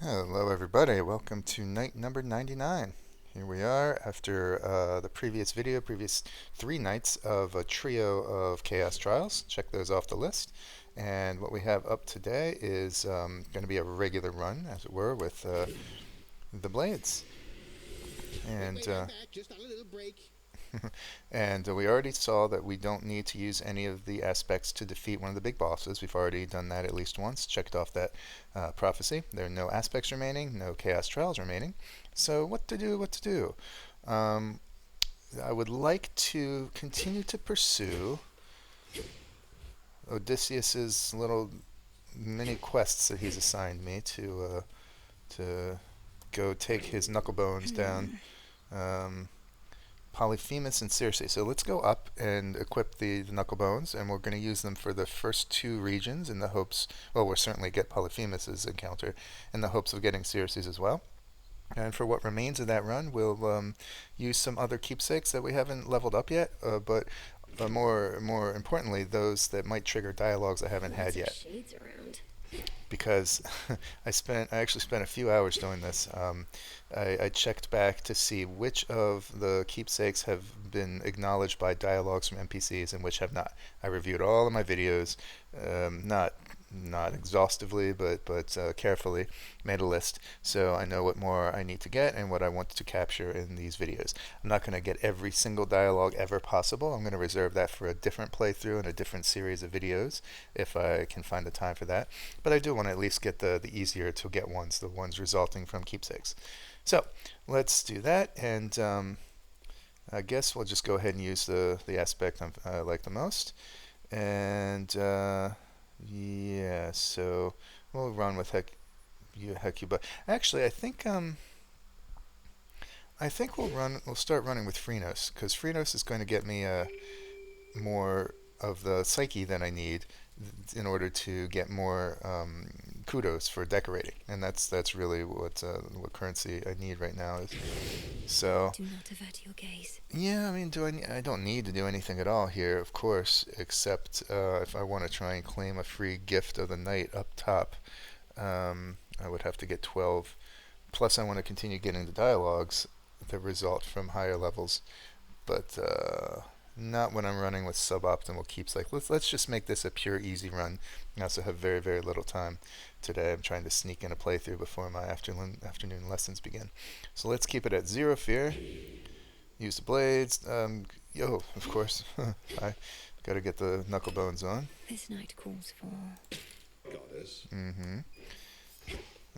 Hello, everybody. Welcome to night number 99. Here we are after the previous three nights of a trio of Chaos Trials. Check those off the list. And what we have up today is going to be a regular run, as it were, with the blades. And Wait, I'm back. Just on a little break. and we already saw that we don't need to use any of the aspects to defeat one of the big bosses. We've already done that at least once, checked off that prophecy. There are no aspects remaining, no chaos trials remaining. So what to do? Um, I would like to continue to pursue Odysseus's little mini quests that he's assigned me to go take his knuckle bones down. Polyphemus and Circe. So let's go up and equip the knuckle bones, and we're going to use them for the first two regions in the hopes, well, we'll certainly get Polyphemus's encounter in the hopes of getting Circe's as well. And for what remains of that run, we'll use some other keepsakes that we haven't leveled up yet, but more importantly, those that might trigger dialogues I haven't had yet. Shades around. Because I actually spent a few hours doing this. I checked back to see which of the keepsakes have been acknowledged by dialogues from NPCs and which have not. I reviewed all of my videos, not exhaustively, but carefully, made a list, so I know what more I need to get and what I want to capture in these videos. I'm not going to get every single dialogue ever possible. I'm going to reserve that for a different playthrough and a different series of videos if I can find the time for that. But I do want to at least get the easier to get ones, the ones resulting from keepsakes. So let's do that, and I guess we'll just go ahead and use the aspect I like the most. And yeah, so we'll run with Hecuba. Actually, I think we'll start running with Phrynos, because Phrynos is going to get me more of the psyche than I need in order to get more kudos for decorating, and that's really what currency I need right now is. So Do not avert your gaze. yeah, I mean, I don't need to do anything at all here, of course, except if I want to try and claim a free gift of the night up top. I would have to get 12. Plus, I want to continue getting the dialogues that result from higher levels, but not when I'm running with suboptimal keeps. Like, let's just make this a pure easy run. I also have very, very little time today. I'm trying to sneak in a playthrough before my afternoon lessons begin. So let's keep it at 0 fear. Use the blades. Of course, I gotta get the knuckle bones on. This night calls for Goddess.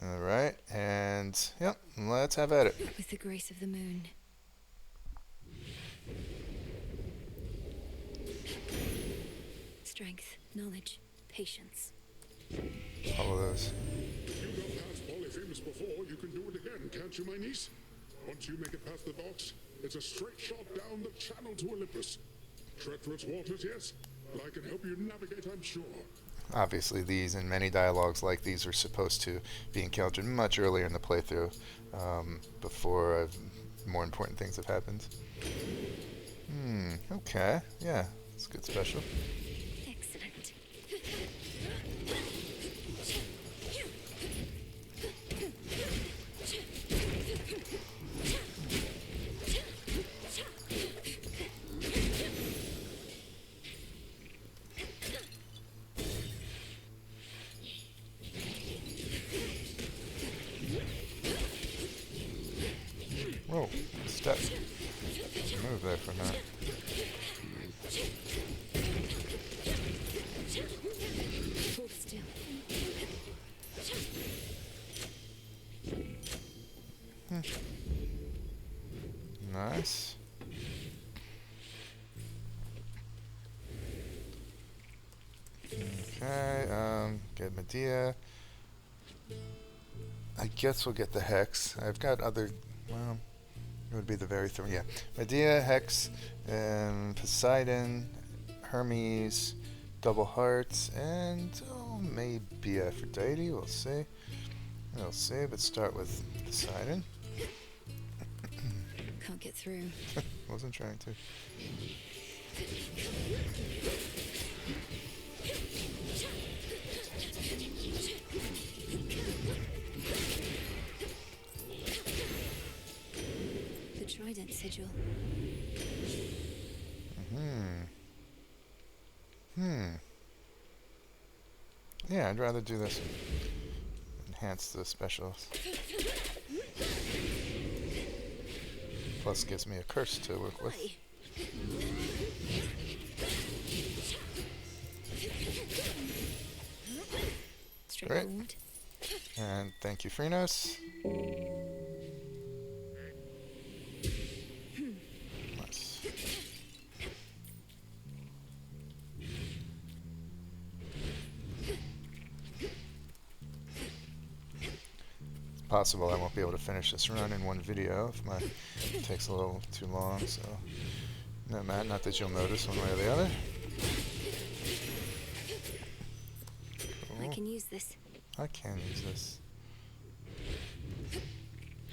All right, and yep, let's have at it. with the grace of the moon. Strength, knowledge, patience. All of those. You got past Polyphemus before, you can do it again, can't you, my niece? Once you make it past the docks, it's a straight shot down the channel to Olympus. Treacherous waters, yes, but I can help you navigate, I'm sure. Obviously, these and many dialogues like these are supposed to be encountered much earlier in the playthrough, before more important things have happened. Okay, yeah, it's a good special. Excellent. Whoa, step. Move there for a minute. Hold still. Nice. Okay, get Medea. I guess we'll get the Hex. I've got other, well, it would be the very thing, yeah. Medea, Hex, Poseidon, Hermes, Double Hearts, and maybe Aphrodite, we'll see. We'll see, but start with Poseidon. Can't get through. Wasn't trying to. sigil. Yeah, I'd rather do this. Enhance the specials. Plus gives me a curse to work with. Hi. Straightforward. And thank you, Phrynos. Nice. It's possible I won't be able to finish this run in one video if it takes a little too long, so no, Matt, not that you'll notice one way or the other. I can use this. I can use this.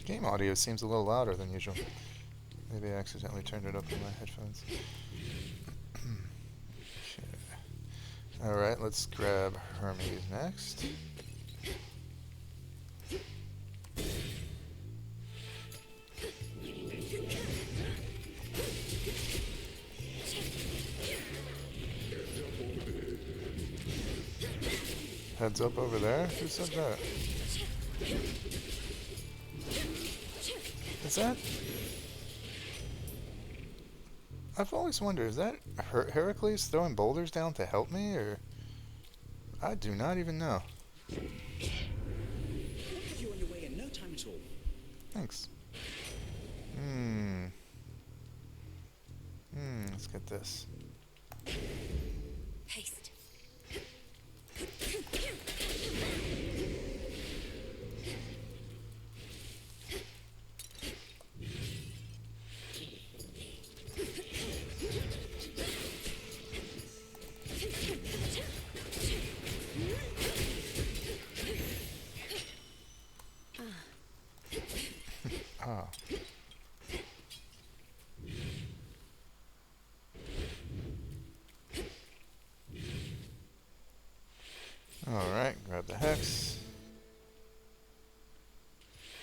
Game audio seems a little louder than usual. Maybe I accidentally turned it up in my headphones. Okay. Alright, let's grab Hermes next. Heads up over there? Who said that? Is that... I've always wondered, is that Heracles throwing boulders down to help me, or... I do not even know. We'll have you on your way in no time at all. Thanks. Let's get this. Haste. Ah. Alright, grab the hex.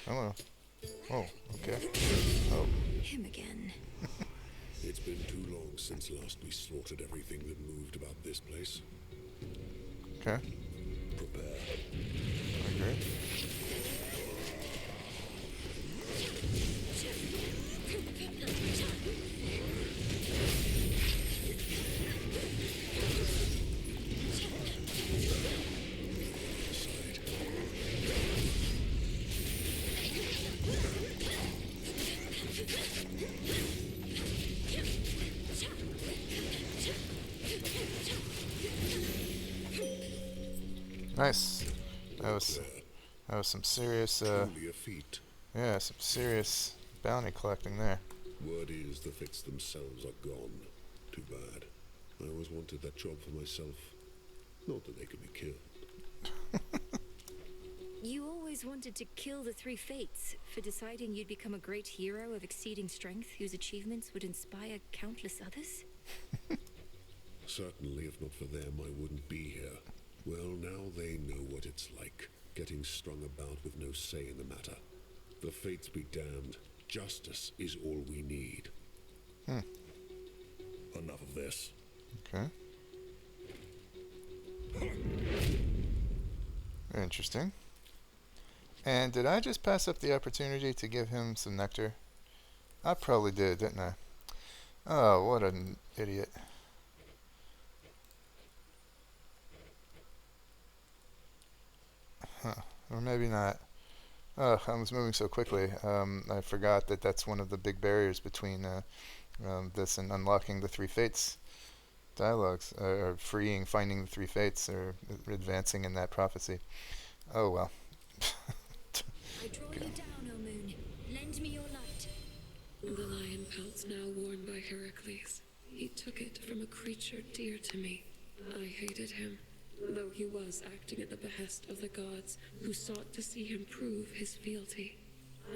Hello. Oh, okay. Oh. Him again. It's been too long since last we slaughtered everything that moved about this place. Okay. Prepare. I agree. Nice. That was some serious Truly a feat. yeah, some serious bounty collecting there. Word is the Fates themselves are gone. Too bad. I always wanted that job for myself. Not that they could be killed. You always wanted to kill the three fates for deciding you'd become a great hero of exceeding strength whose achievements would inspire countless others? Certainly, if not for them, I wouldn't be here. Well, now they know what it's like, getting strung about with no say in the matter. The Fates be damned. Justice is all we need. Enough of this. Okay. Interesting. And did I just pass up the opportunity to give him some nectar? I probably did, didn't I? Oh, what an idiot. Huh. Or maybe not. Oh, I was moving so quickly. I forgot that that's one of the big barriers between this and unlocking the three fates dialogues, or finding the three fates, or advancing in that prophecy. Oh well. I draw you down, O moon. Lend me your light. The lion pelt's now worn by Heracles. He took it from a creature dear to me. I hated him, though he was acting at the behest of the gods who sought to see him prove his fealty.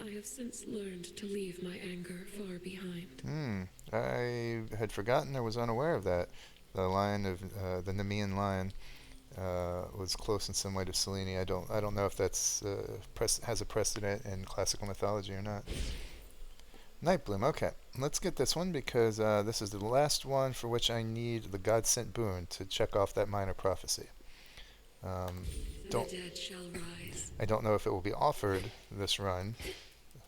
I have since learned to leave my anger far behind. I had forgotten, I was unaware of that. The lion of the Nemean lion was close in some way to Selene. I don't know if that's has a precedent in classical mythology or not. Nightbloom, okay. Let's get this one because this is the last one for which I need the God sent boon to check off that minor prophecy. Don't The dead shall rise. I don't know if it will be offered this run.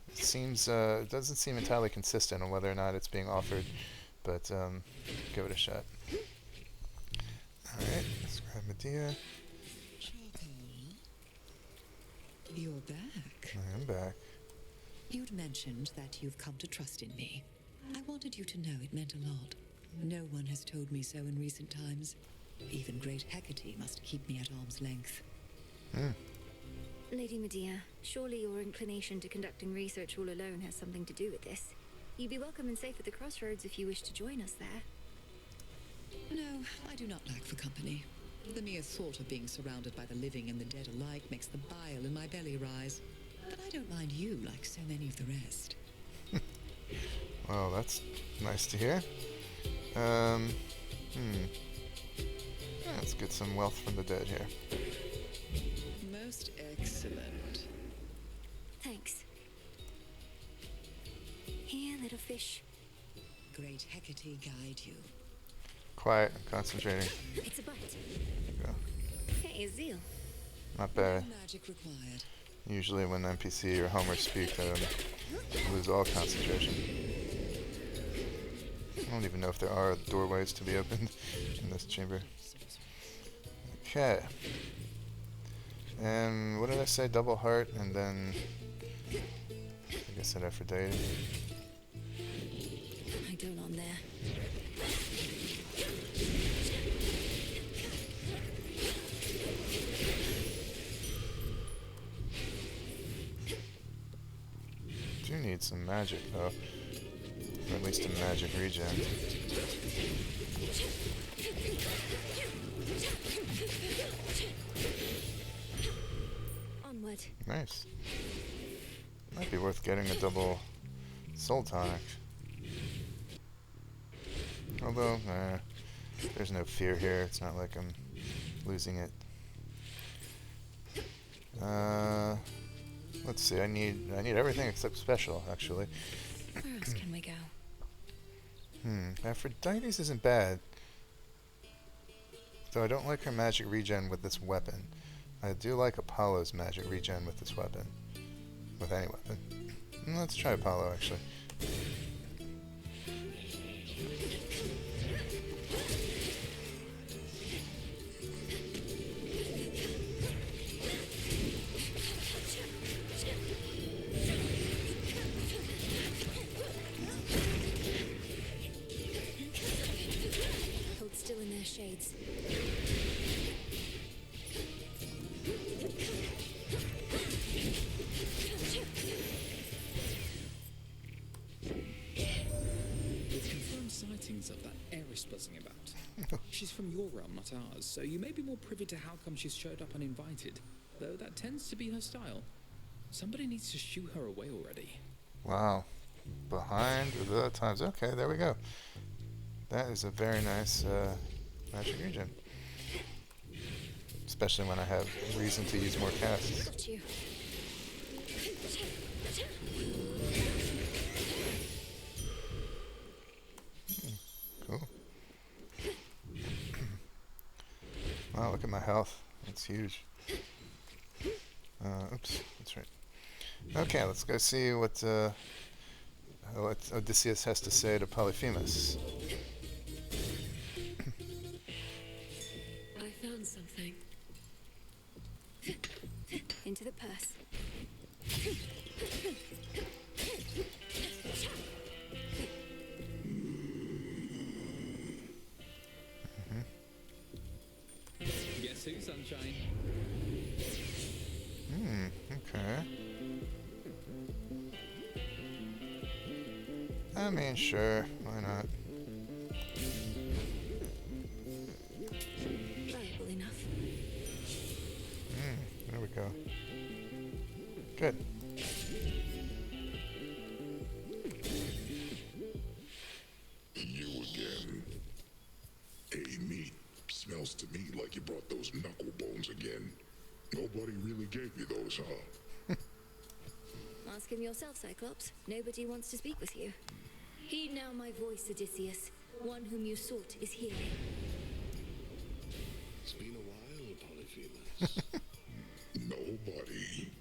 It seems it doesn't seem entirely consistent on whether or not it's being offered, but give it a shot. All right, let's grab Medea. You're back. I am back. You'd mentioned that you've come to trust in me. I wanted you to know it meant a lot. No one has told me so in recent times. Even great Hecate must keep me at arm's length. Lady Medea, surely your inclination to conducting research all alone has something to do with this. You'd be welcome and safe at the Crossroads if you wish to join us there. No, I do not lack for company. The mere thought of being surrounded by the living and the dead alike makes the bile in my belly rise. But I don't mind you like so many of the rest. Well, that's nice to hear. Let's get some wealth from the dead here. Most excellent. Thanks. Here, little fish. Great Hecate guide you. Quiet, I'm concentrating. It's a bite. Go. Hey, Zeal. Not bad. No magic required. Usually when NPC or Homer speak, I lose all concentration. I don't even know if there are doorways to be opened in this chamber. Okay. And what did I say? Double heart, and then I guess that Aphrodite. I don't on there. Do need some magic though, or at least a magic regen. Onward. Nice. Might be worth getting a double soul tonic. Although, there's no fear here. It's not like I'm losing it. Let's see. I need everything except special, actually. Where else can we go? Aphrodite's isn't bad. Though I don't like her magic regen with this weapon. I do like Apollo's magic regen with this weapon. With any weapon. Let's try Apollo, actually. Hold still in their shades. We've confirmed sightings of that Eris buzzing about. She's from your realm, not ours, so you may be more privy to how come she's showed up uninvited, though that tends to be her style. Somebody needs to shoo her away already. Wow. Behind the times. Okay, there we go. That is a very nice magic regen. Especially when I have reason to use more casts. Got you. Cool. Wow, look at my health. That's huge. Oops, that's right. Okay, let's go see what Odysseus has to say to Polyphemus. I found something. Into the purse. Guess who, sunshine? Okay. I mean, sure, why not? Valuable enough. There we go. Good. You again. Hey, meat. Smells to me like you brought those knuckle bones again. Nobody really gave you those, huh? Ask him yourself, Cyclops. Nobody wants to speak with you. Heed now my voice, Odysseus. One whom you sought is here. It's been a while, Polyphemus. Nobody.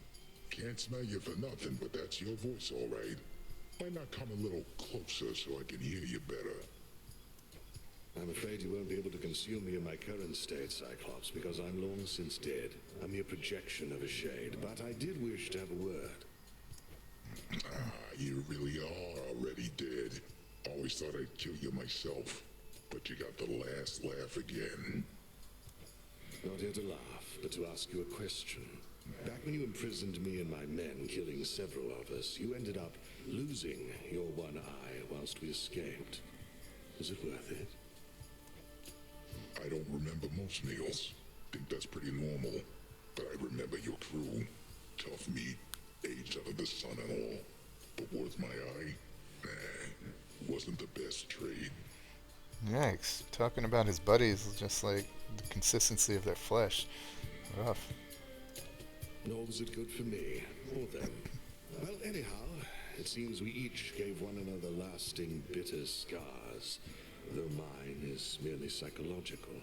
Can't smell you for nothing, but that's your voice, all right. Why not come a little closer so I can hear you better? I'm afraid you won't be able to consume me in my current state, Cyclops, because I'm long since dead. A mere projection of a shade, but I did wish to have a word. You really are already dead. Always thought I'd kill you myself, but you got the last laugh again. Not here to laugh, but to ask you a question. Back when you imprisoned me and my men, killing several of us, you ended up losing your one eye whilst we escaped. Was it worth it? I don't remember most meals. Think that's pretty normal. But I remember your crew. Tough meat, aged out of the sun and all. But worth my eye? Nah, wasn't the best trade. Yikes. Talking about his buddies is just like the consistency of their flesh. Rough. Nor was it good for me, or them. Well, anyhow, it seems we each gave one another lasting, bitter scars, though mine is merely psychological.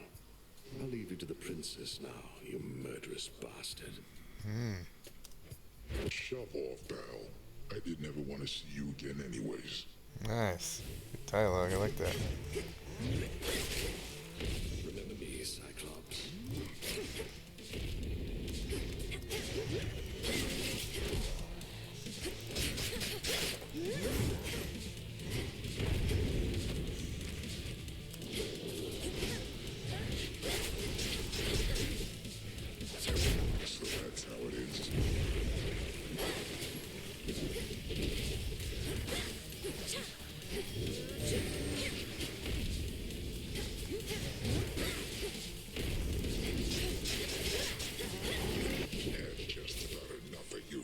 I'll leave you to the princess now, you murderous bastard. Shove off, pal. I didn't ever want to see you again anyways. Nice. Good dialogue. I like that. Remember me, Cyclops. So that's how it is. That's just about enough of you.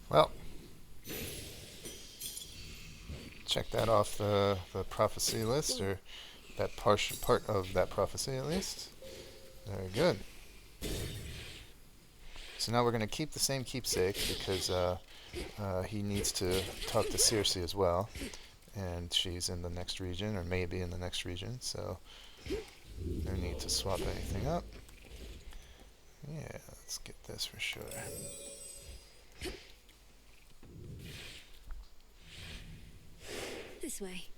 Well, check that off the prophecy list, or that part of that prophecy at least. Very good. So now we're going to keep the same keepsake because he needs to talk to Circe as well, and she's in the next region, or maybe in the next region, so no need to swap anything up. Yeah, let's get this for sure. This way.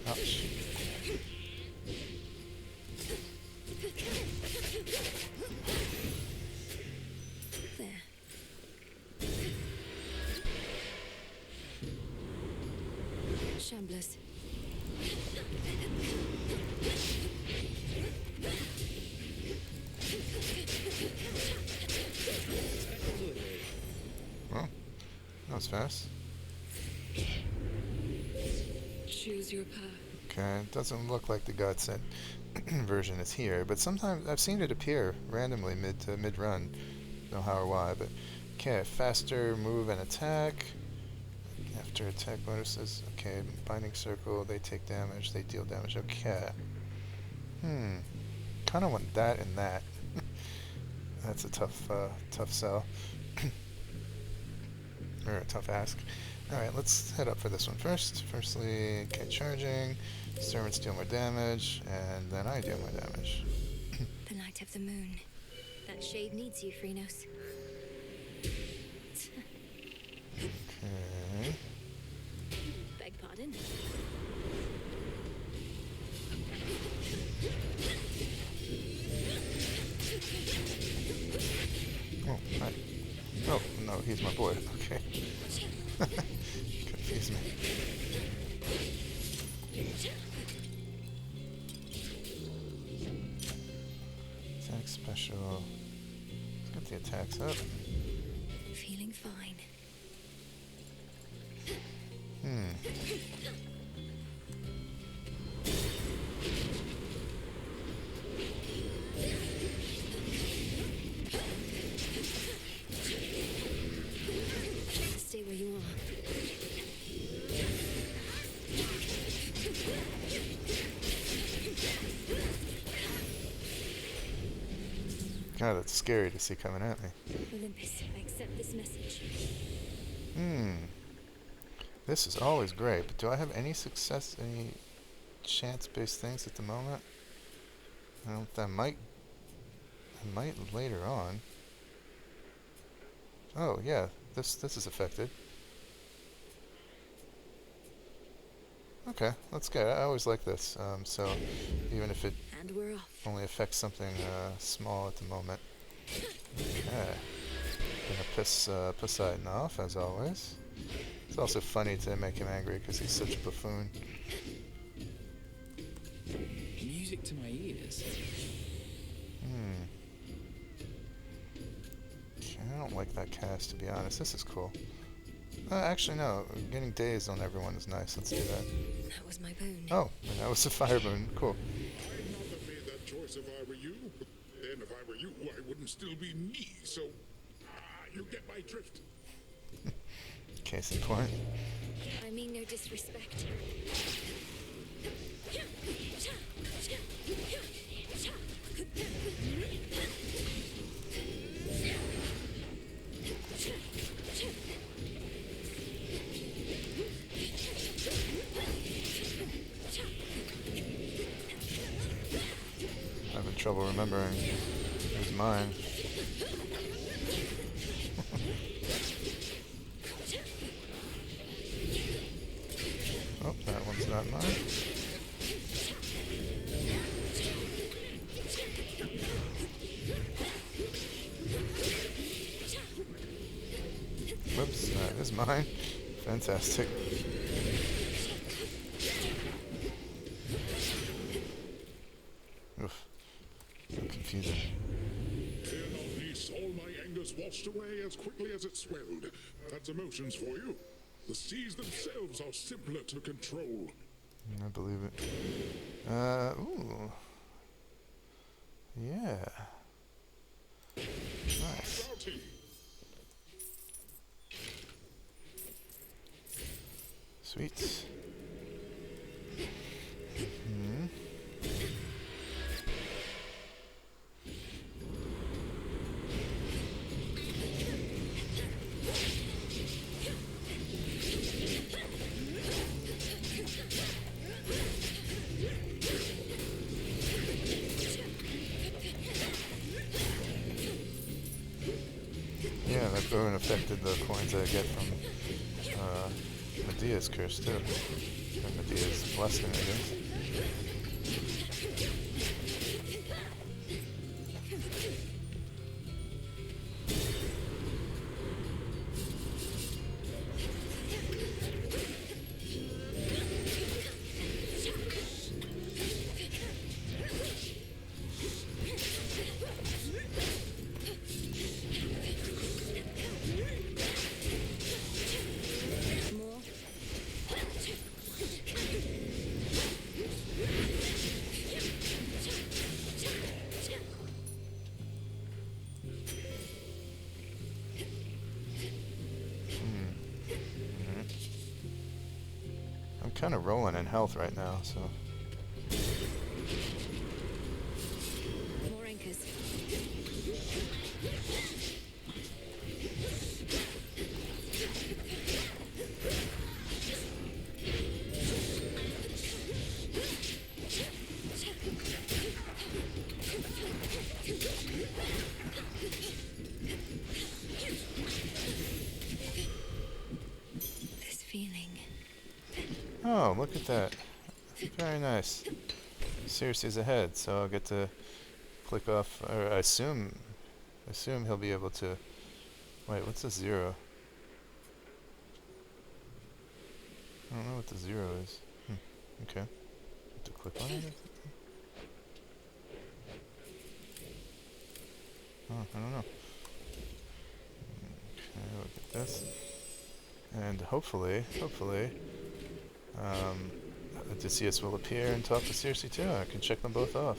Ouch. There. Shamblers. Well, that was fast. Choose your path. Okay, it doesn't look like the God sent version is here, but sometimes I've seen it appear randomly mid-run. Don't know how or why, but okay, faster move and attack. After attack bonuses, okay, binding circle, they take damage, they deal damage, okay. Kind of want that and that. That's a tough sell. Or a tough ask. Alright, let's head up for this one first. Firstly, okay, charging, servants deal more damage, and then I deal more damage. The light of the moon. That shade needs you, Phrynos. Okay. Beg pardon? Oh, hi. Oh, no, he's my boy. Okay. Confuse me. Attack special. Let's get the attacks up. Feeling fine. Stay where you are. God, that's scary to see coming at me. Olympus, I accept this message. This is always great, but do I have any success, any chance-based things at the moment? I don't. I might later on. Oh yeah, this is affected. Okay, that's good. I always like this. So even if it And we're off. only affects something small at the moment. Okay. Gonna piss Poseidon off as always. It's also funny to make him angry because he's such a buffoon. Music to my ears. Okay, I don't like that cast, to be honest. This is cool. Actually, no. Getting dazed on everyone is nice. Let's do that. That was my boon. Oh, and that was a fire boon. Cool. I'd not have made that choice if I were you. But then if I were you, I wouldn't still be me. So, you get my drift. Case in point. I mean no disrespect. I'm having trouble remembering who's mine. Oh, that one's not mine. Whoops, that is mine. Fantastic. Oof. So confusing. Fear not, niece. All my anger's washed away as quickly as it swelled. That's emotions for you. The seas themselves are simpler to control. I believe it. Ooh. Yeah. Nice. Bounty. Sweet. Yeah, that boon affected the coins I get from Medea's curse too. Or Medea's blessing, I guess. More? I'm kind of rolling in health right now, so. More anchors. This feeling. Oh, look at that. Very nice. Circe's ahead, so I'll get to click off, or I assume he'll be able to. Wait, what's the 0? I don't know what the 0 is. Okay. Have to click on it? Oh, I don't know. Okay, look at this. And hopefully, Odysseus will appear and talk to Circe too. I can check them both off.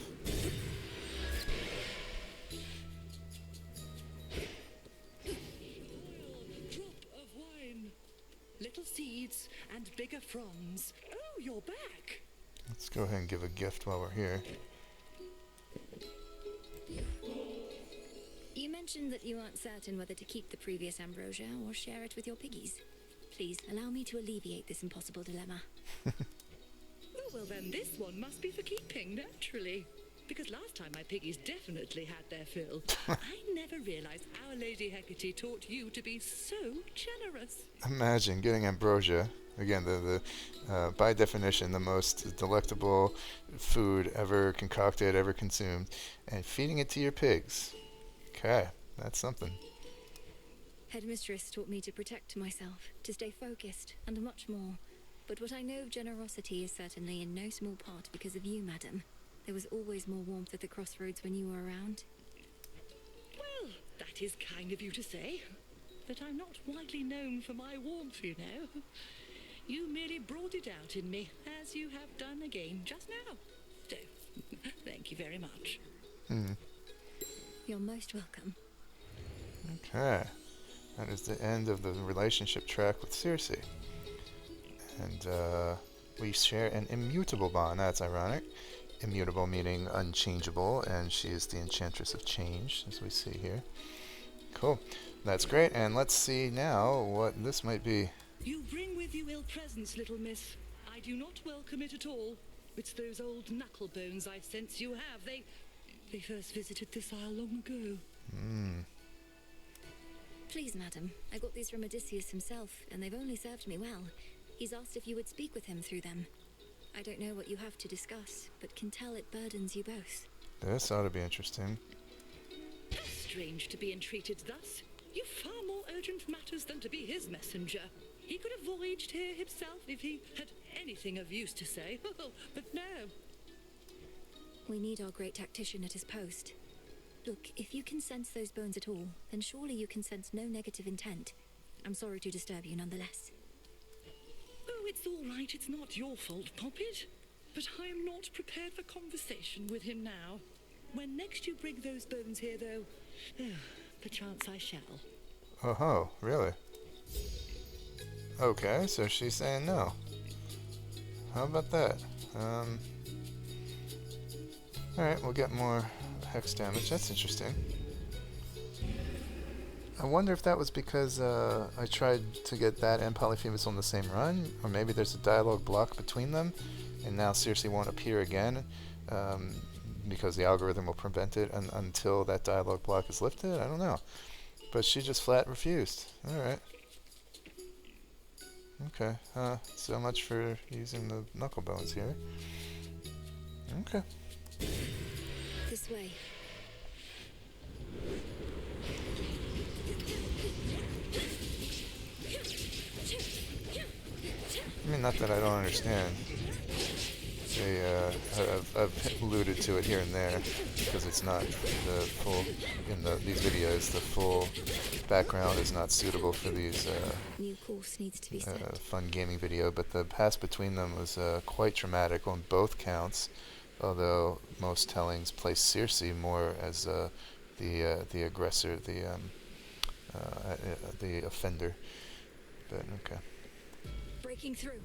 Drop of wine. Little seeds and bigger fronds. Oh, you're back. Let's go ahead and give a gift while we're here. You mentioned that you aren't certain whether to keep the previous ambrosia or share it with your piggies. Please allow me to alleviate this impossible dilemma. Oh, well then this one must be for keeping, naturally. Because last time my piggies definitely had their fill. I never realized Our Lady Hecate taught you to be so generous. Imagine getting ambrosia. Again, the by definition, the most delectable food ever concocted, ever consumed, and feeding it to your pigs. Okay, that's something. Headmistress taught me to protect myself, to stay focused, and much more. But what I know of generosity is certainly in no small part because of you, madam. There was always more warmth at the Crossroads when you were around. Well, that is kind of you to say. But I'm not widely known for my warmth, you know. You merely brought it out in me, as you have done again just now. So, thank you very much. You're most welcome. Okay. That is the end of the relationship track with Circe. And we share an immutable bond. That's ironic. Immutable meaning unchangeable, and she is the enchantress of change, as we see here. Cool. That's great, and let's see now what this might be. You bring with you ill presence, little miss. I do not welcome it at all. It's those old knuckle bones I sense you have. They first visited this isle long ago. Please, madam, I got these from Odysseus himself, and they've only served me well. He's asked if you would speak with him through them. I don't know what you have to discuss, but can tell it burdens you both. This ought to be interesting. How strange to be entreated thus. You've far more urgent matters than to be his messenger. He could have voyaged here himself if he had anything of use to say. But no. We need our great tactician at his post. Look, if you can sense those bones at all, then surely you can sense no negative intent. I'm sorry to disturb you nonetheless. Oh, it's all right. It's not your fault, Poppet. But I am not prepared for conversation with him now. When next you bring those bones here, though, perchance I shall. Oh, really? Okay, so she's saying no. How about that? Alright, we'll get more hex damage. That's interesting. I wonder if that was because I tried to get that and Polyphemus on the same run, or maybe there's a dialogue block between them, and now Circe won't appear again, because the algorithm will prevent it until that dialogue block is lifted. I don't know. But she just flat refused. Alright. Okay. So much for using the knuckle bones here. Okay. This way. I mean, not that I don't understand. I've alluded to it here and there because it's not the full these videos. The full background is not suitable for these New course needs to be set. fun gaming video. But the pass between them was quite traumatic on both counts. Although most tellings place Circe more as the aggressor, the offender. But okay. Breaking through.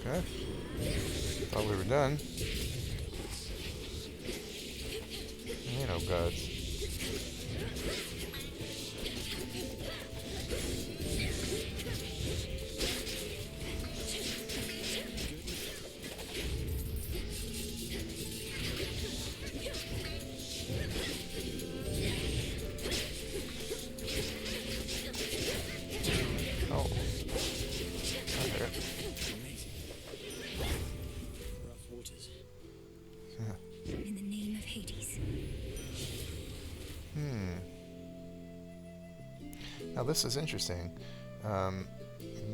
Okay. Thought we were done. You know, gods. Oh. That hurt. Rough waters. In the name of Hades. Now this is interesting.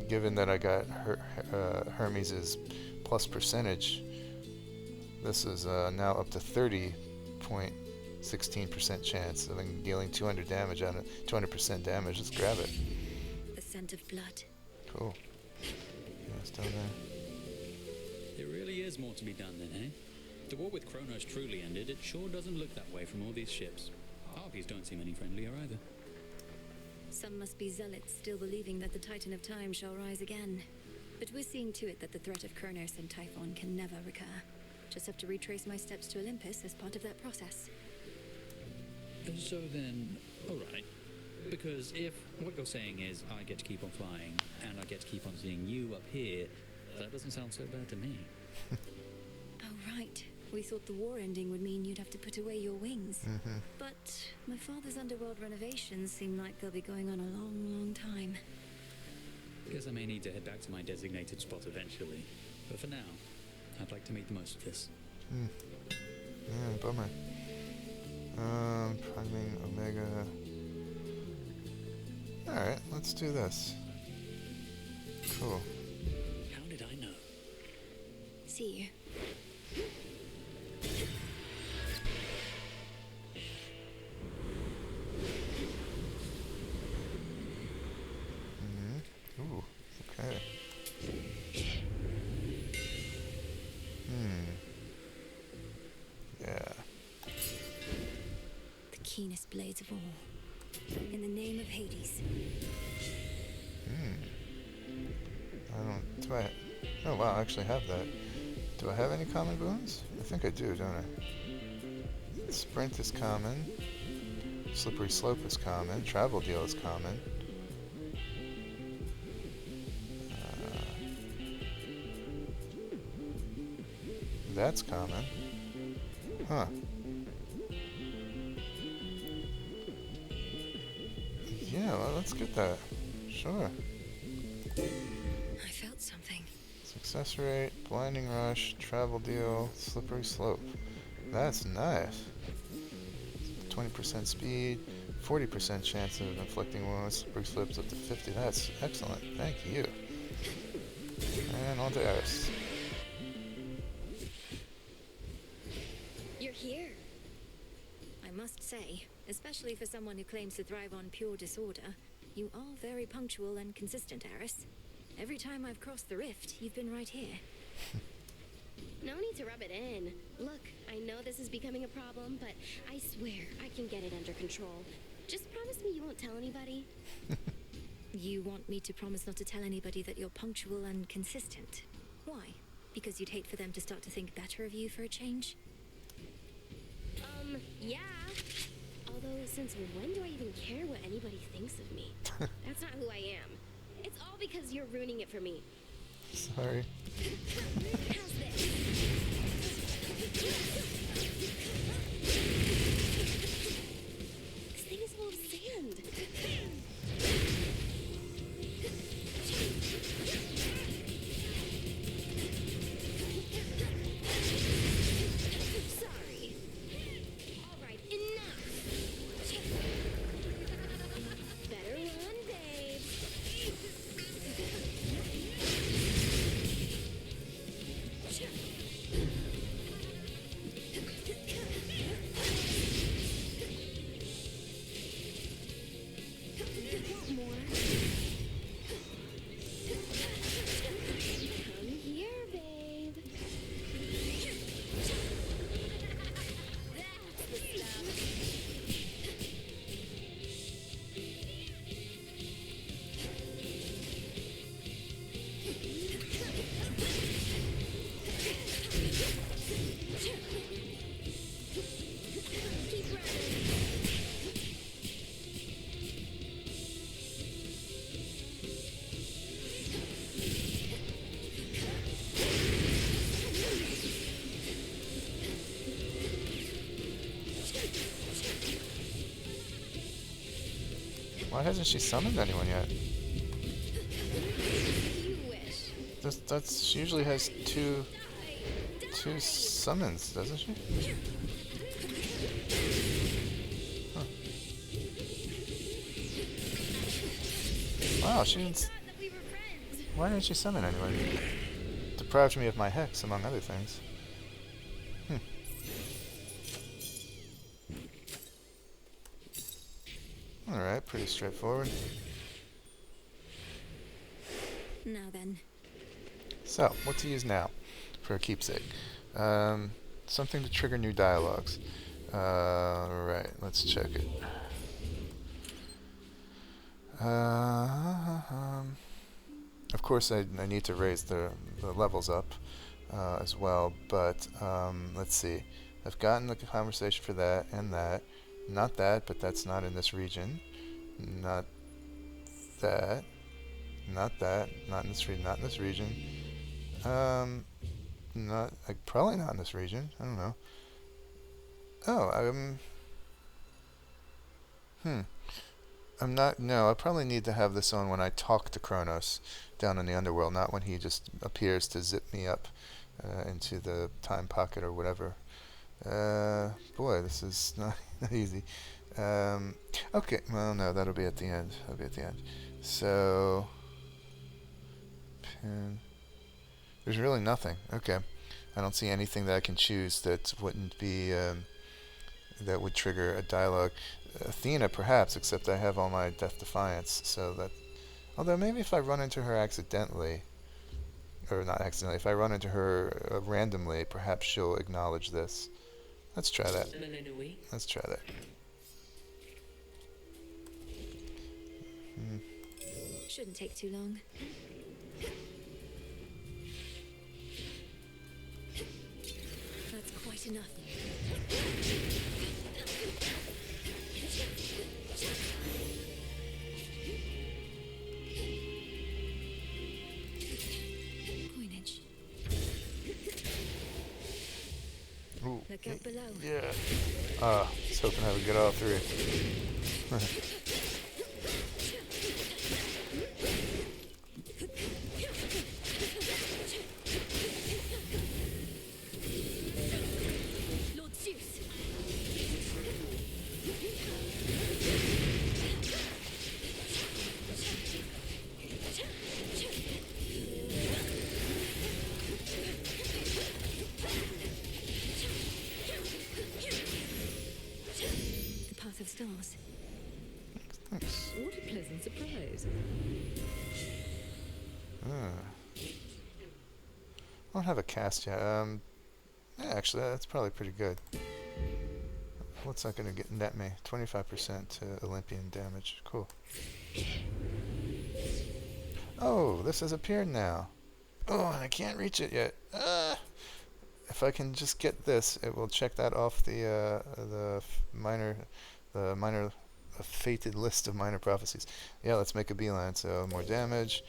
Given that I got Hermes' plus percentage, this is now up to 30.16% chance of dealing 200 damage on it. 200% damage. Let's grab it. The scent of blood. Cool. Yeah, it's down there. There really is more to be done then, eh? The war with Kronos truly ended. It sure doesn't look that way from all these ships. Harpies don't seem any friendlier either. Some must be zealots still believing that the Titan of Time shall rise again. But we're seeing to it that the threat of Kronos and Typhon can never recur. Just have to retrace my steps to Olympus as part of that process. So then, alright. Because if what you're saying is I get to keep on flying, and I get to keep on seeing you up here, that doesn't sound so bad to me. Oh, right. We thought the war ending would mean you'd have to put away your wings. But my father's underworld renovations seem like they'll be going on a long, long time. Guess I may need to head back to my designated spot eventually. But for now, I'd like to make the most of this. Yeah, bummer. Priming Omega. Alright, let's do this. Cool. How did I know? See you. Ooh, okay. Yeah. The keenest blades of all. In the name of Hades. Do I... Oh, wow, I actually have that. Do I have any common boons? I think I do, don't I? Sprint is common. Slippery Slope is common. Travel Deal is common. That's common. Huh. Yeah, well, let's get that. Sure. I felt something. Success rate, blinding rush, travel deal, slippery slope. That's nice. 20% speed, 40% chance of inflicting wounds, slippery slopes up to 50. That's excellent. Thank you. And on to Eris. You're here. I must say, especially for someone who claims to thrive on pure disorder, you are very punctual and consistent, Eris. Every time I've crossed the rift, you've been right here. No need to rub it in. Look, I know this is becoming a problem, but I swear I can get it under control. Just promise me you won't tell anybody. You want me to promise not to tell anybody that you're punctual and consistent? Why? Because you'd hate for them to start to think better of you for a change? Yeah. Although, since when do I even care what anybody thinks of me? That's not who I am. It's all because you're ruining it for me. Sorry. How's this? This thing is full of sand. Sorry. All right, enough. Better run, babe. Why hasn't she summoned anyone yet? You wish. That's she usually has two summons, doesn't she? Huh. Wow, she didn't. Thought that we were friends. Why didn't she summon anyone? Deprived me of my hex, among other things. Alright, pretty straightforward. Now then. So, what to use now for a keepsake? Something to trigger new dialogues. Right, let's check it. Of course, I need to raise the levels up as well, but let's see. I've gotten the conversation for that and that. Not that, but that's not in this region. Not that. Not that. Not in this region. Not in this region. Not probably not in this region. I don't know. Oh, I'm not. No, I probably need to have this on when I talk to Kronos down in the underworld, not when he just appears to zip me up into the time pocket or whatever. Boy, this is not easy. Okay, well, no, that'll be at the end. That'll be at the end. So, pin. There's really nothing. Okay, I don't see anything that I can choose that wouldn't be that would trigger a dialogue. Athena, perhaps, except I have all my Death Defiance, so that. Although maybe if I run into her accidentally, or not accidentally, if I run into her randomly, perhaps she'll acknowledge this. Let's try that. Melinoë. Let's try that. Shouldn't take too long. That's quite enough. Coinage. Ooh. Look out below. Yeah. I was hoping I would get all three. Lord Zeus. The path of stars. Thanks. What a pleasant surprise. I don't have a cast yet. Yeah, actually, that's probably pretty good. What's that going to net me? 25% to Olympian damage. Cool. Oh, this has appeared now. Oh, and I can't reach it yet. If I can just get this, it will check that off the fated list of minor prophecies. Yeah, let's make a beeline. So more damage.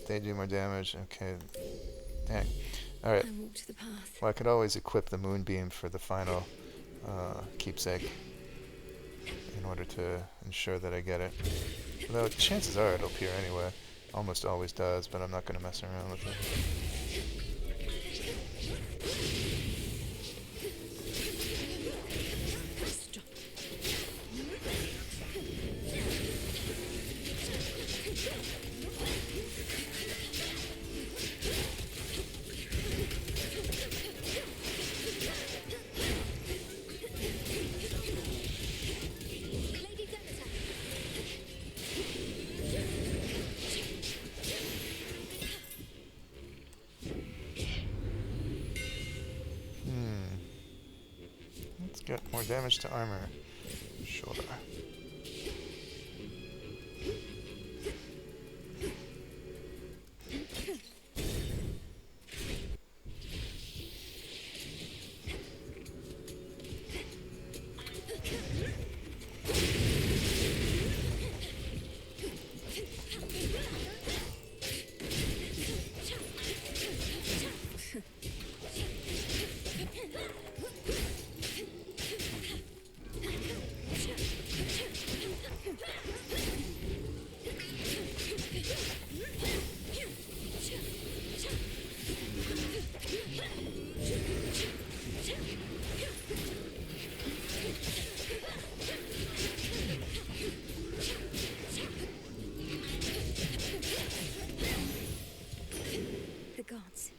They do more damage. Okay. Dang. Alright. I walked the path. Well, I could always equip the moonbeam for the final keepsake in order to ensure that I get it. Though chances are it'll appear anyway. Almost always does, but I'm not going to mess around with it. Get more damage to armor. Sure. gods.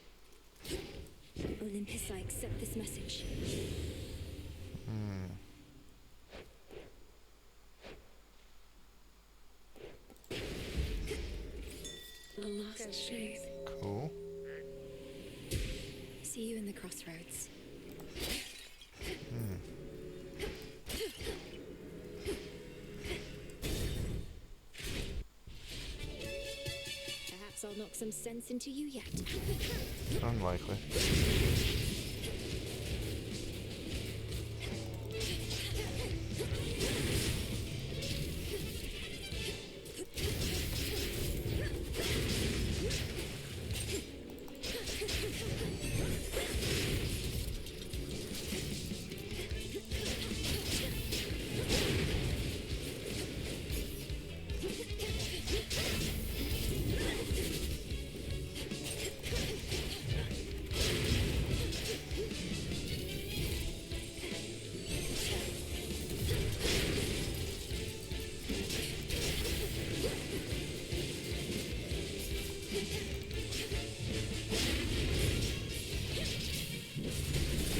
Olympus, I accept this message. A lost shade. Cool. See you in the crossroads. Perhaps I'll knock some sense into you yet. Unlikely.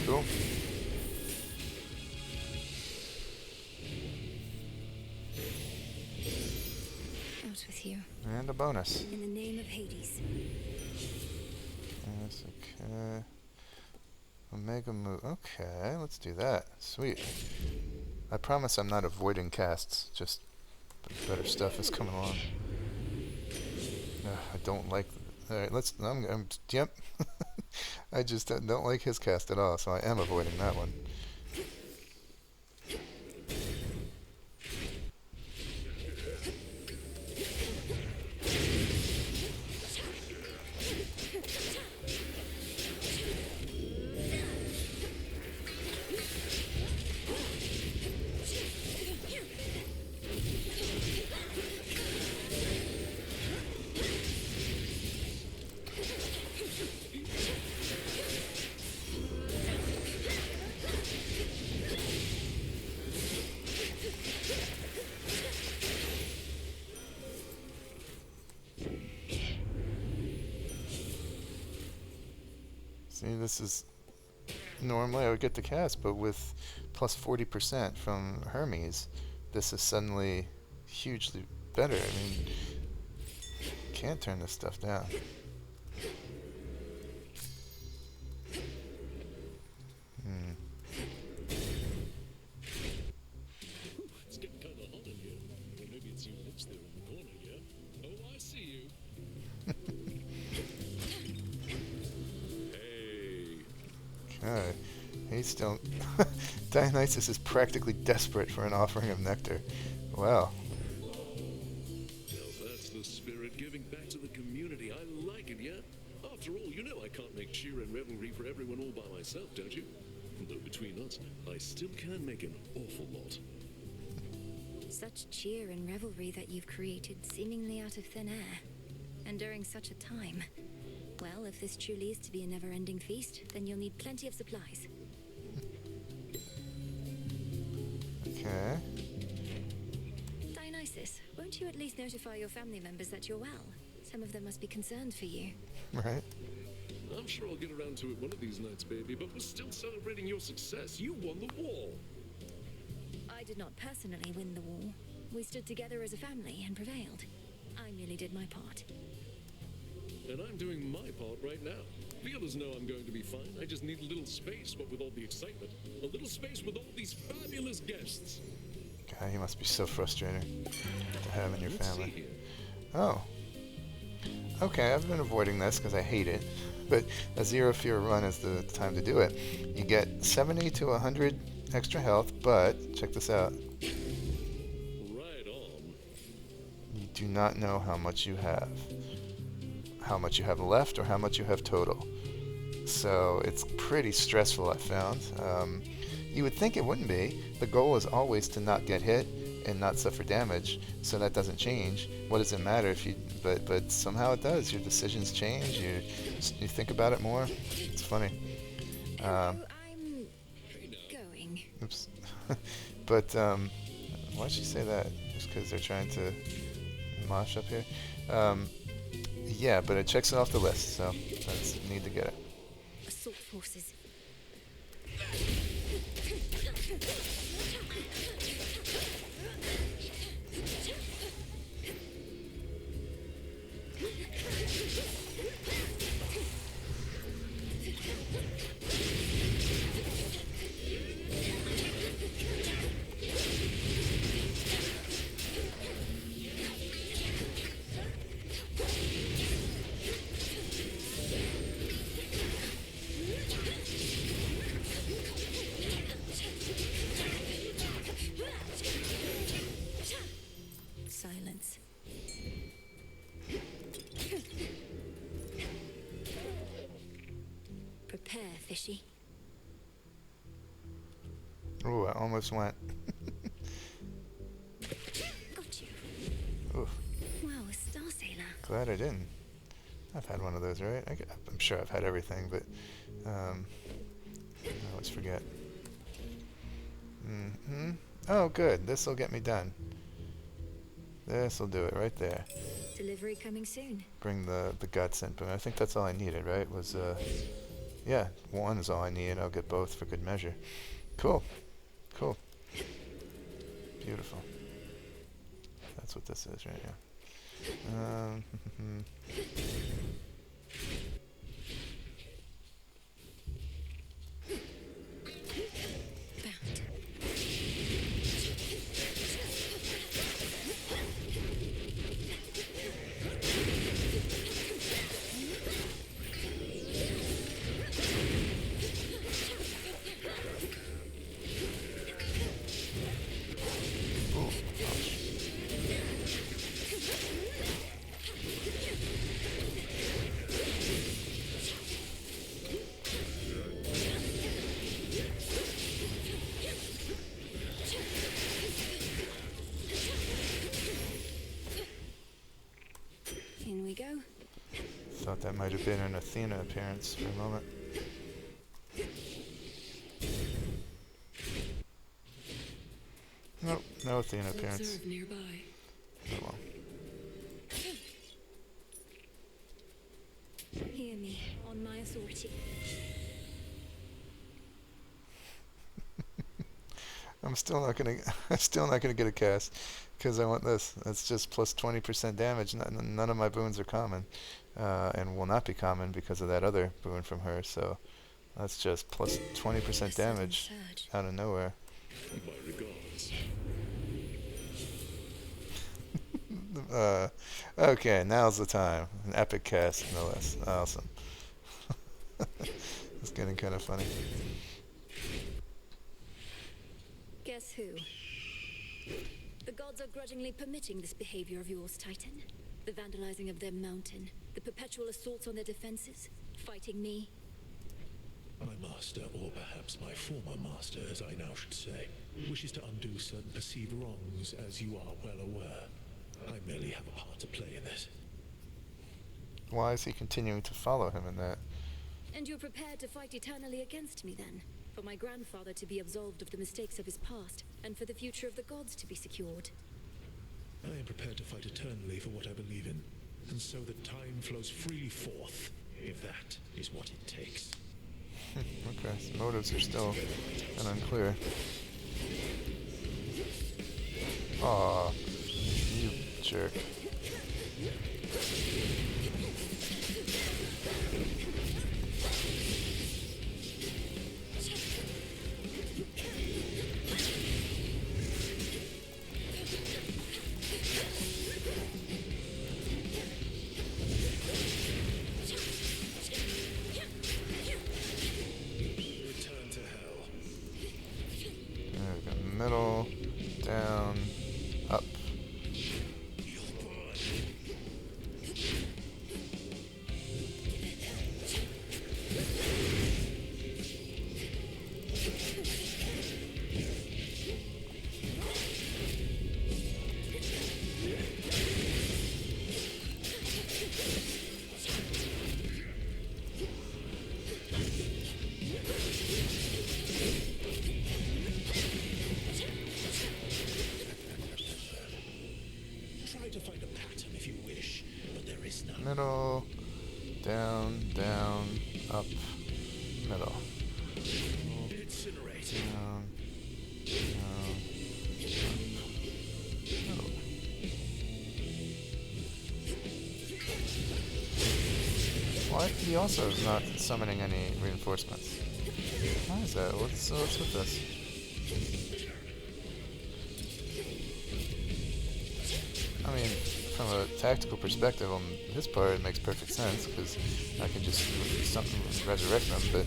Cool. Out with you. And a bonus. In the name of Hades. That's okay. Omega move. Okay, let's do that. Sweet. I promise I'm not avoiding casts. Just better stuff is coming along. I don't like. All right, let's. Yep. I just don't like his cast at all, so I am avoiding that one. See, this is normally I would get the cast, but with plus 40% from Hermes, this is suddenly hugely better. I mean, can't turn this stuff down. It's getting kind of hot in here. Or maybe it's you lips there in the corner, yeah? Oh, I see you. Okay. He's still... Dionysus is practically desperate for an offering of nectar. Wow. Well, that's the spirit giving back to the community. I like it, yeah? After all, you know I can't make cheer and revelry for everyone all by myself, don't you? Though between us, I still can make an awful lot. Such cheer and revelry that you've created seemingly out of thin air. And during such a time. Well, if this truly is to be a never-ending feast, then you'll need plenty of supplies. Okay. Dionysus, won't you at least notify your family members that you're well? Some of them must be concerned for you. Right. I'm sure I'll get around to it one of these nights, baby, but we're still celebrating your success. You won the war. I did not personally win the war. We stood together as a family and prevailed. I merely did my part. And I'm doing my part right now. The others know I'm going to be fine. I just need a little space, what with all the excitement. A little space with all these fabulous guests. God, you must be so frustrating to have in your Let's see family. here. Oh. Okay, I've been avoiding this because I hate it. But a Zero Fear run is the time to do it. You get 70 to 100 extra health, but check this out. Right on. You do not know how much you have. How much you have left or how much you have total. So it's pretty stressful, I found. You would think it wouldn't be. The goal is always to not get hit and not suffer damage, so that doesn't change. What does it matter if you... But somehow it does. Your decisions change. You think about it more. It's funny. I'm going. Oops. But why'd she say that? Just because they're trying to mosh up here? Yeah, but it checks it off the list, so that's need to get it. Assault forces. Silence. Prepare, fishy. Ooh, I almost went. Got you. Ooh, Wow, a star sailor. glad I didn't. I've had one of those, right? I'm sure I've had everything, but I always forget. Oh, good. This'll get me done. This'll do it right there. Delivery coming soon. Bring the guts in, but I think that's all I needed, right? Was yeah, one is all I need. I'll get both for good measure. Cool. Cool. Beautiful. That's what this is right here. In we go. Thought that might have been an Athena appearance for a moment. Nope, no Athena appearance. Observe nearby. Oh well. Hear me, on my authority. I'm still not gonna get a cast because I want this. That's just plus 20% damage. None of my boons are common, and will not be common because of that other boon from her. So that's just plus 20% damage out of nowhere. My regards. Okay, now's the time. An epic cast, no less. Awesome. It's getting kind of funny. Guess who? The gods are grudgingly permitting this behavior of yours, Titan. The vandalizing of their mountain, the perpetual assaults on their defenses, fighting me. My master, or perhaps my former master, as I now should say, wishes to undo certain perceived wrongs, as you are well aware. I merely have a part to play in this. Why is he continuing to follow him in that? And you're prepared to fight eternally against me then? For my grandfather to be absolved of the mistakes of his past, and for the future of the gods to be secured. I am prepared to fight eternally for what I believe in, and so that time flows freely forth, if that is what it takes. Okay, so motives are still unclear. Aw, you jerk. Middle, down, up. up, middle. Incinerate. Down, down, middle. Why? He also is not summoning any reinforcements. Why is that? What's with this? I mean, from a tactical perspective on his part, it makes perfect sense, because I can just resurrect them, but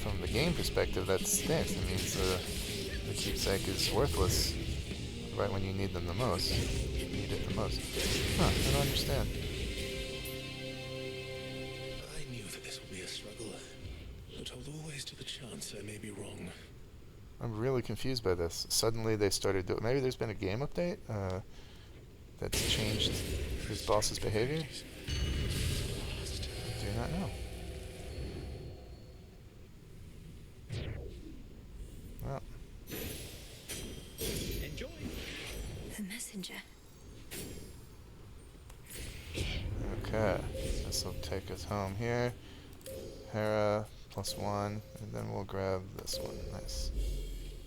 from the game perspective, that stinks. It means the keepsake is worthless right when you need them the most. Need it the most. Huh, I don't understand. I knew that this would be a struggle, but hold always to the chance I may be wrong. I'm really confused by this. Suddenly they started doing... Maybe there's been a game update that's changed his boss's behavior? I do not know. Well. Enjoy. The messenger. Okay. This will take us home here. Hera, +1, and then we'll grab this one. Nice.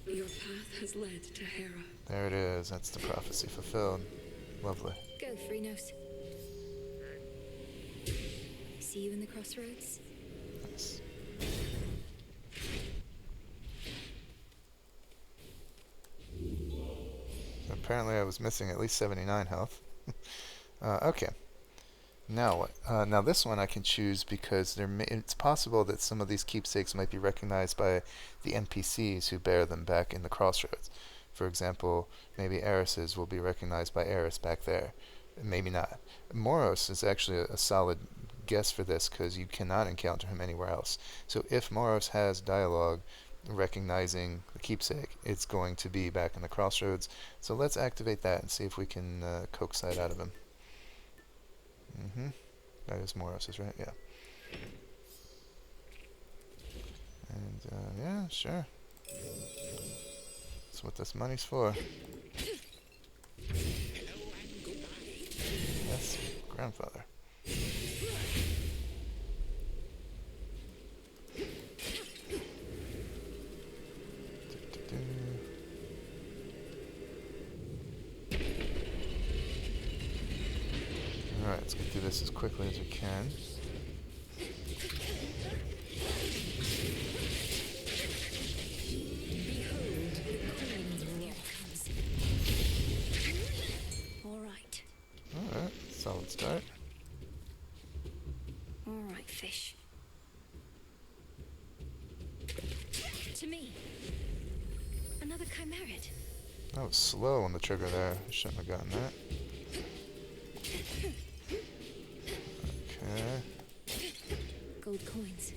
Your path has led to Hera. There it is. That's the prophecy fulfilled. Lovely. Go, Phrynos. See you in the Crossroads. Nice. So apparently I was missing at least 79 health. Okay. Now what? Now this one I can choose because it's possible that some of these keepsakes might be recognized by the NPCs who bear them back in the Crossroads. For example, maybe Eris's will be recognized by Eris back there. Maybe not. Moros is actually a solid guess for this because you cannot encounter him anywhere else. So if Moros has dialogue recognizing the keepsake, it's going to be back in the Crossroads. So let's activate that and see if we can coax that out of him. That is Moros's, right? Yeah. And, yeah, sure. That's what this money's for. Yes, grandfather. Alright, let's get through this as quickly as we can. Alright. Alright, solid start. Alright, fish. To me. Another chimerid. That was slow on the trigger there. I shouldn't have gotten that. Okay. Gold coins.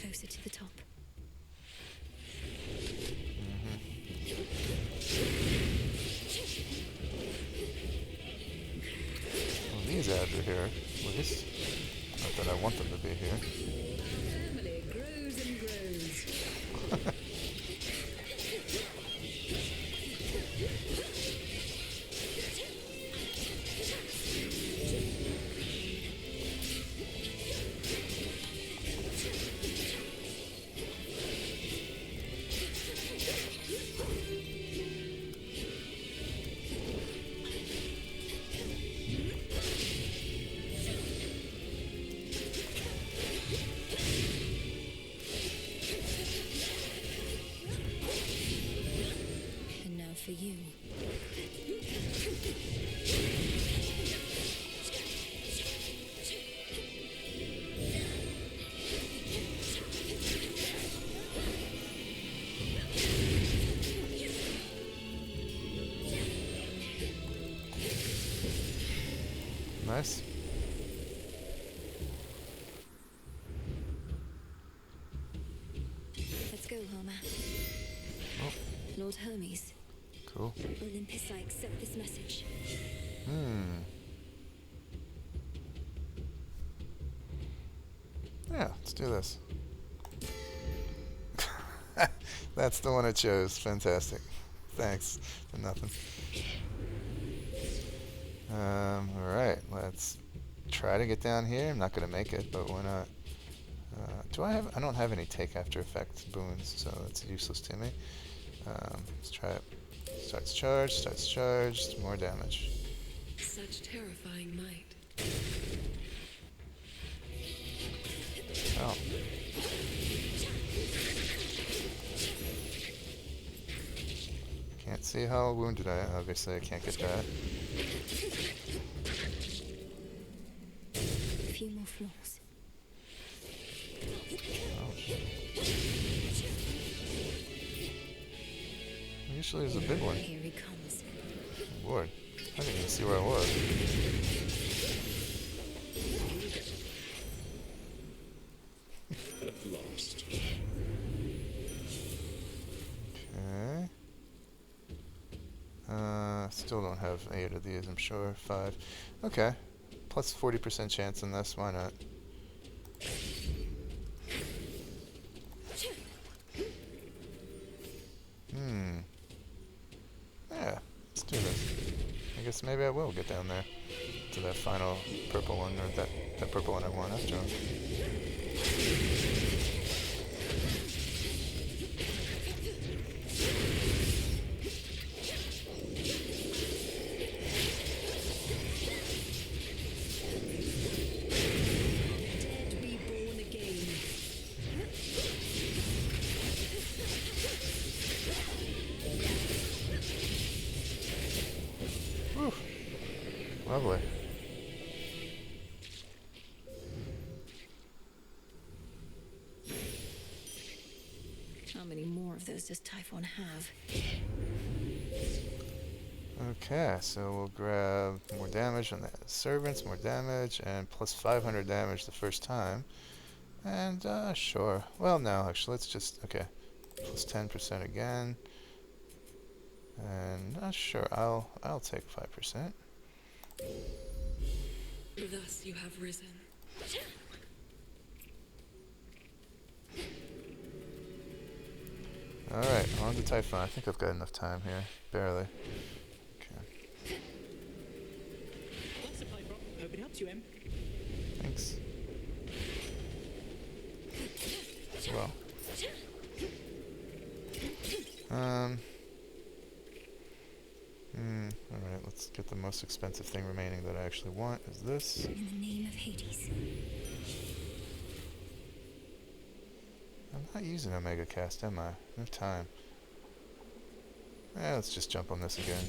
Closer to the top. Well, these ads are here, at least. Not that I want them to be here. Family grows and grows. And now for you. Nice. Let's go, Homer. Oh, Lord Hermes. cool. Olympus, I accept this message. Let's do this. That's the one I chose. Fantastic. Thanks for nothing. Alright, let's try to get down here. I'm not going to make it, but why not? I don't have any take after effects boons, so that's useless to me. Let's try it. Starts charged, more damage. Such terrifying might. Oh. Can't see how wounded I am. Obviously, I can't get that. A few more floors. Oh. Usually there's a big one. Here he comes. Lord, I didn't even see where I was. At last. Okay. Still don't have 8 of these, I'm sure. 5. Okay. Plus 40% chance in this, why not? Yeah, let's do this. I guess maybe I will get down there to that final purple one, or that purple one I want after all. Lovely. How many more of those does Typhon have? Okay, so we'll grab more damage on the servants, more damage, and plus 500 damage the first time. And, sure. Well, no, actually, let's just, okay. Plus 10% again. And, sure, I'll take 5%. Thus you have risen. Alright, on to Typhon. I think I've got enough time here. Barely. Okay. That's a pipe rock. Hope it helps you, Em. Thanks. Well. Alright, let's get the most expensive thing remaining that I actually want, is this. In the name of Hades. I'm not using Omega Cast, am I? No time. Let's just jump on this again.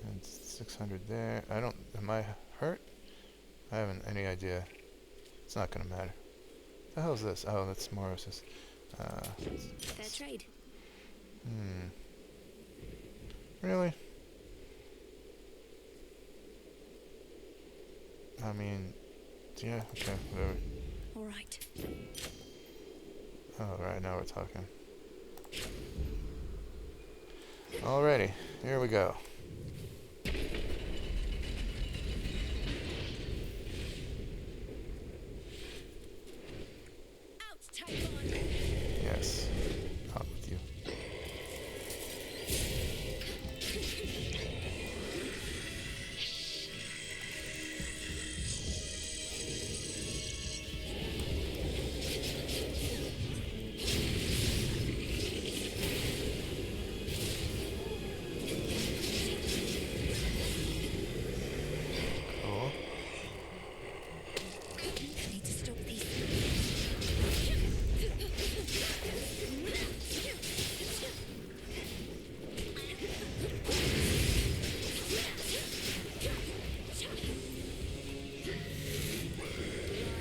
And 600 there. Am I hurt? I haven't any idea. It's not gonna matter. What the hell is this? Oh, that's Morosis. Fair trade. Really? I mean, yeah, okay, whatever. Alright. Oh, right, now we're talking. Alrighty, here we go. Out, Typhon! Yes, out with you. Cool. I need to stop these.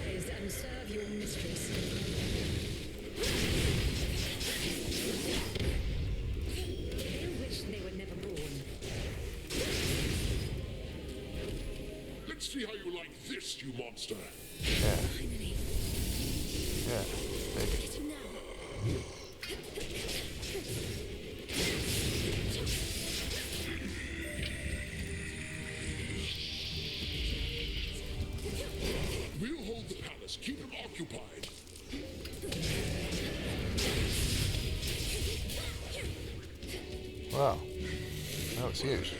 Rise and serve your mistress. They wish they were never born. Let's see how you like this, you monster. Yeah. Finally. Yeah. Take it. Get him now. We'll hold the palace. Keep him occupied. Wow. That was huge.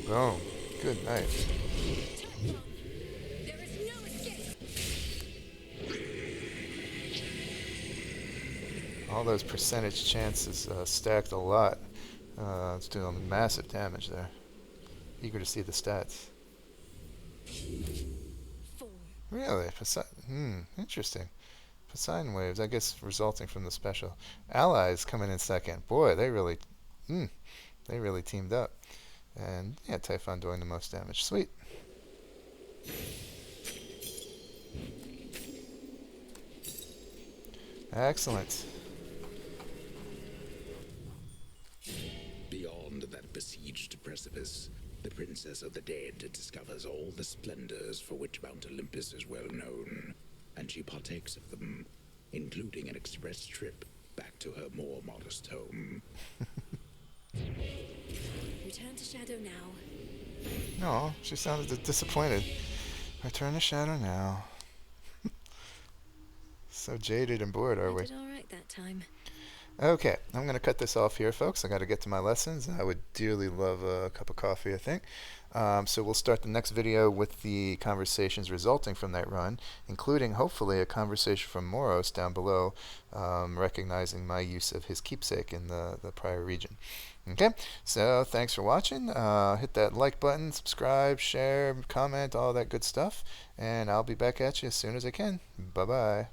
Boom. Good night. There is no escape. All those percentage chances stacked a lot. It's doing massive damage there. Eager to see the stats. 4. Really? Interesting. Poseidon waves, I guess resulting from the special. Allies coming in second. Boy, they really teamed up. And yeah, Typhon doing the most damage. Sweet. Excellent. Beyond that besieged precipice, the Princess of the Dead discovers all the splendors for which Mount Olympus is well known, and she partakes of them, including an express trip back to her more modest home. Return to shadow now. No, she sounded disappointed. Return to shadow now. So jaded and bored, are we? I did all right that time. Okay, I'm going to cut this off here, folks. I got to get to my lessons. I would dearly love a cup of coffee, I think. So we'll start the next video with the conversations resulting from that run, including, hopefully, a conversation from Moros down below, recognizing my use of his keepsake in the prior region. Okay, so thanks for watching. Hit that like button, subscribe, share, comment, all that good stuff. And I'll be back at you as soon as I can. Bye-bye.